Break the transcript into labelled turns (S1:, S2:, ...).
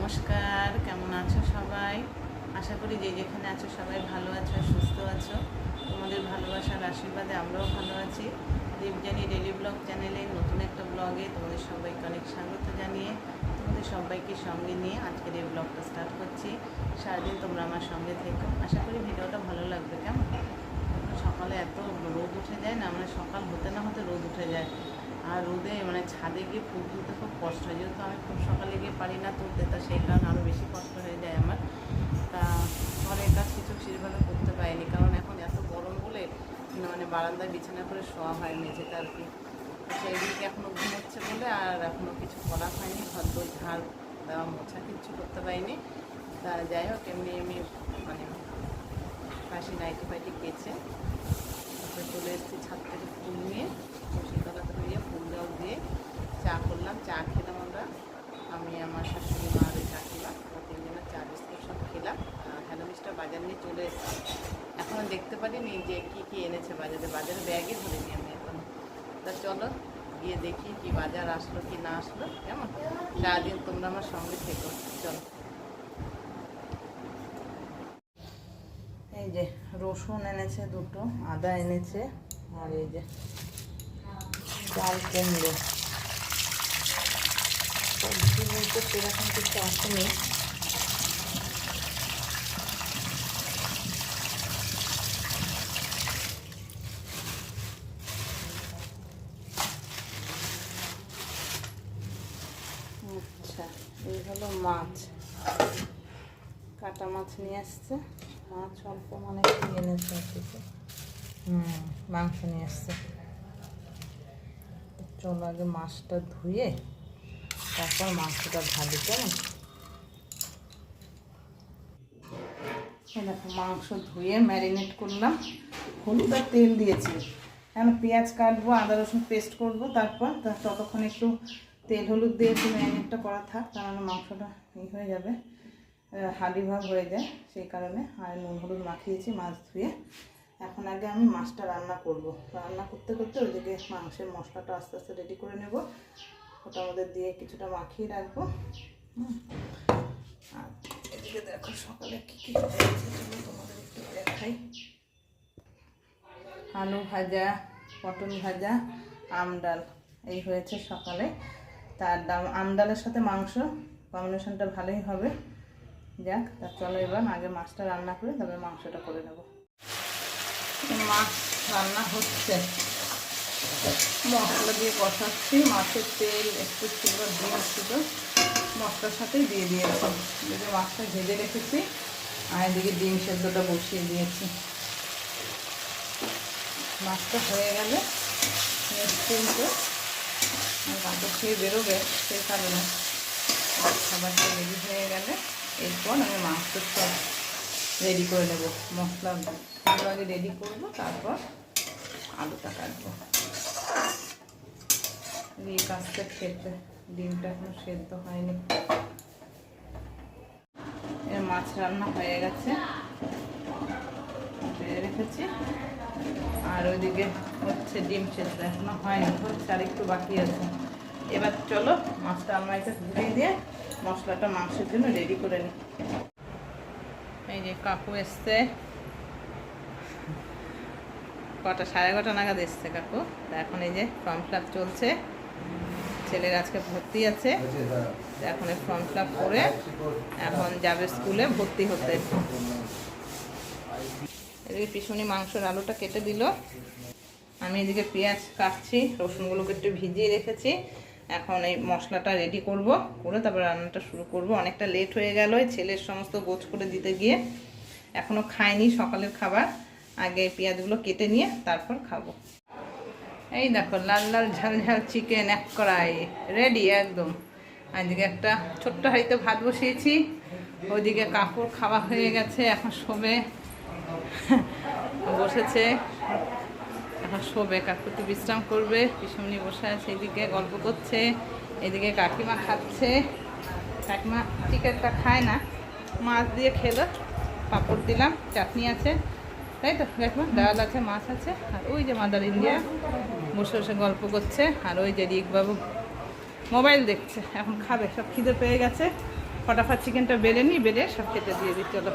S1: নমস্কার, কেমন আছো সবাই? আশা করি যে যেখানে আছো সবাই ভালো আছো, সুস্থ আছো। তোমাদের ভালোবাসার আশীর্বাদে আমরাও ভালো আছি। দেবযানী ডেলি ব্লগ চ্যানেলে নতুন একটা ব্লগে তোমাদের সবাইকে অনেক স্বাগত জানিয়ে তোমাদের সবাইকে সঙ্গে নিয়ে আজকের এই ব্লগটা স্টার্ট করছি। সারাদিন তোমরা আমার সঙ্গে থেকো, আশা করি ভিডিওটা ভালো লাগবে। কেমন সকালে এত রোদ উঠে যায় না, মানে সকাল হতে না হতে রোদ উঠে যায়। আর রোদে মানে ছাদে গিয়ে ফুল তুলতে খুব কষ্ট হয়, যেহেতু আমি খুব সকালে গিয়ে পারি না তুলতে, তা সেই কারণে আরও বেশি কষ্ট হয়ে যায় আমার। তা ঘরের কাজ কিছু সেভাবে করতে পারিনি, কারণ এখন এত গরম বলে মানে বারান্দায় বিছানা করে শোয়া হয় মেঝেতে আর কি। সেই দিকে এখনও ঘুমোচ্ছে বলে আর এখনও কিছু করা হয়নি, ঘর দই ঝাড় দেওয়া মোছা কিচ্ছু করতে পারিনি। তা যাই হোক, এমনি এমনি মানে কাশি নাইটি ফাইটি কেচে তারপরে চলে এসেছি ছাদ থেকে ফুল নিয়ে, তুলসীতলাতে দিয়ে ফুল জল দিয়ে চা করলাম। চা খেলাম আমরা, আমি আমার শাশুড়ি মা আর ওই কাকিমা, আমরা তিনজনের চা বিস্কুট সব খেলাম। হ্যালো মিস্টার বাজার নিয়ে চলে এসেছি। এখনও দেখতে পারিনি যে কী কী এনেছে বাজারে ব্যাগে ধরিনি আমি এখন। তা চলো গিয়ে দেখি কি বাজার আসলো কি না আসলো। কেমন সারাদিন তোমরা আমার সঙ্গে থেকো, চলো। এই যে রসুন এনেছে দুটো, আদা এনেছে, আর এই যে চাল কুমড়ো। সবজি বলতে সেরকম কিছু আসেনি। আচ্ছা, এই হলো মাছ, কাটা মাছ নিয়ে আসছে। মাছ অল্প মানে কি এনেছে কিছু, মাংস নিয়ে আসছে। চলো আগে মাছটা ধুয়ে তারপর মাংসটা ভাজি। কেমন দেখো, মাংস ধুয়ে ম্যারিনেট করলাম, হলুদ আর তেল দিয়েছি। এখন পেঁয়াজ কাটবো, আদা রসুন পেস্ট করবো, তারপর ততক্ষণ একটু তেল হলুদ দিয়ে একটু ম্যারিনেটটা করা থাক, কারণ মাংসটা হয়ে যাবে, হাঁড়ি ভাগ হয়ে যায়, সেই কারণে। আর নুন হলুদ মাখিয়েছি মাছ ধুয়ে। এখন আগে আমি মাছটা রান্না করব। রান্না করতে করতে ওইদিকে মাংসের মশলাটা আস্তে আস্তে রেডি করে নেব। ওটা আমাদের দিয়ে কিছুটা মাখিয়ে রাখবো। আর এদিকে দেখো সকালে কী কী হয়েছে তোমাদের একটু দেখাই। আলু ভাজা, পটল ভাজা, আম ডাল, এই হয়েছে সকালে। তার আম ডালের সাথে মাংস কম্বিনেশনটা ভালোই হবে। যাক, তা চলো এবার আগে মাছটা রান্না করে তারপরে মাংসটা করে নেব। মাছ রান্না হচ্ছে, মশলা দিয়ে কষাচ্ছি। মাছের তেল একটু ছিল, ডিম ছিল, মশলার সাথেই দিয়ে দিয়েছি। এদিকে মাছটা ভেজে রেখেছি আর এদিকে ডিম সেদ্ধটা বসিয়ে দিয়েছি। মাছটা হয়ে গেলে নিশ্চিন্ত কাঁটো খেয়ে বেরোবে, সেই কারণে খাবারটা রেডি হয়ে গেলে এরপর আমি মাংসটা সব রেডি করে নেব। মশলা আগে রেডি করব, তারপর আলুটা কাটবো। এই কাজটা খেতে, ডিমটা এখনো সেদ্ধ হয়নি। এর মাছ রান্না হয়ে গেছে, রেখেছি। আর ওইদিকে হচ্ছে ডিম সেদ্ধ, এখনো হয়নি, হচ্ছে আর একটু বাকি আছে। এবার চলো মাছটা আলমারিতে ধুয়ে দিয়ে মশলাটা মাংসের জন্য রেডি করে নিই। এই যে কাকু এসছে, কটা 11:30 নাগাদ এসছে কাকু। তা এখন এই যে ফর্ম ফিল আপ চলছে, ছেলের আজকে ভর্তি আছে। এখন এই ফর্ম ফিল আপ করে এখন যাবে স্কুলে ভর্তি হতে। এদিকে পিছনে মাংসের আলুটা কেটে দিল, আমি এদিকে পেঁয়াজ কাটছি, রসুনগুলোকে একটু ভিজিয়ে রেখেছি। এখন এই মশলাটা রেডি করব, করে তারপর রান্নাটা শুরু করব। অনেকটা লেট হয়ে গেল ছেলের সমস্ত গোছ করে দিতে গিয়ে, এখনও খাইনি সকালের খাবার। আগে পেঁয়াজগুলো কেটে নিয়ে তারপর খাবো। এই দেখো লাল লাল ঝাল ঝাল চিকেন এক কড়াই রেডি একদম। আজকে একটা ছোট্ট হাঁড়িতে ভাত বসিয়েছি, ওইদিকে কাকুর খাওয়া হয়ে গেছে, এখন শোবে, বসেছে, এখন শোবে। কাকু একটু বিশ্রাম করবে, পিছনে বসে আছে, এদিকে গল্প করছে, এদিকে কাকিমা খাচ্ছে। কাকিমা চিকেনটা খায় না, মাছ দিয়ে খেলো, পাঁপড় দিলাম, চাটনি আছে, তাই তো কাকিমা, ডাল আছে, মাছ আছে। আর ওই যে মাদার ইন্ডিয়া বসে বসে গল্প করছে, আর ওই যে রিকবাবু মোবাইল দেখছে, এখন খাবে, সব খিদে পেয়ে গেছে।
S2: ফটাফট চিকেনটা বেলে নিই, বেলে সব খেতে দিয়ে দিই। চলো।